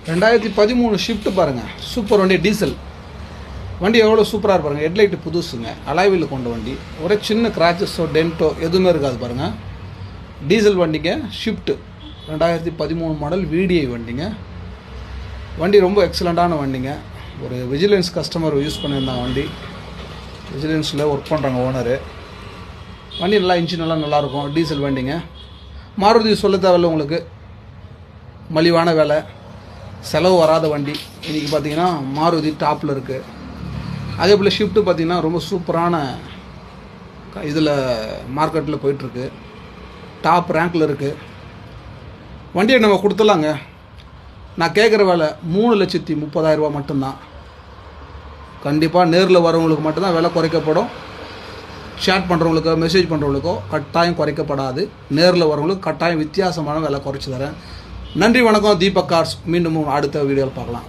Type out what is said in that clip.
2013 shift பாருங்கள், super வண்டி. Diesel வண்டி எவ்வளோ சூப்பராக பாருங்கள். ஹெட்லைட்டு புதுசுங்க, அலாய்வில் கொண்ட வண்டி. ஒரே சின்ன கிராச்சஸோ டென்ட்டோ எதுவுமே இருக்காது பாருங்கள். டீசல் வண்டிங்க, ஷிஃப்ட் 2013 மாடல் VDI வண்டிங்க. வண்டி ரொம்ப எக்ஸலண்ட்டான வண்டிங்க. ஒரு விஜிலன்ஸ் கஸ்டமர் யூஸ் பண்ணியிருந்தாங்க வண்டி. விஜிலன்ஸில் ஒர்க் பண்ணுறாங்க ஓனரு. வண்டி நல்லா இன்ஜின் நல்லாயிருக்கும். டீசல் வண்டிங்க. மாருதி சொல்ல தேவையில்லை உங்களுக்கு, மலிவான வேலை, செலவு வராத வண்டி. இன்றைக்கி பார்த்தீங்கன்னா மாருதி டாப்பில் இருக்குது. அதே போல் ஷிஃப்ட்டு பார்த்திங்கன்னா ரொம்ப சூப்பரான இதில் மார்க்கெட்டில் போயிட்டுருக்கு, டாப் ரேங்கில் இருக்குது. வண்டியை நம்ம கொடுத்துடலாங்க. நான் கேட்குற வேலை 3,30,000 மட்டும்தான். கண்டிப்பாக நேரில் வரவங்களுக்கு மட்டும்தான் விலை குறைக்கப்படும். ஷேர் பண்ணுறவங்களுக்கோ மெசேஜ் பண்ணுறவங்களுக்கோ கட்டாயம் குறைக்கப்படாது. நேரில் வரவங்களுக்கு கட்டாயம் வித்தியாசமான விலை குறைச்சி தரேன். நன்றி, வணக்கம். தீபக் கார்ஸ். மீண்டும் அடுத்த வீடியோவில் பார்க்கலாம்.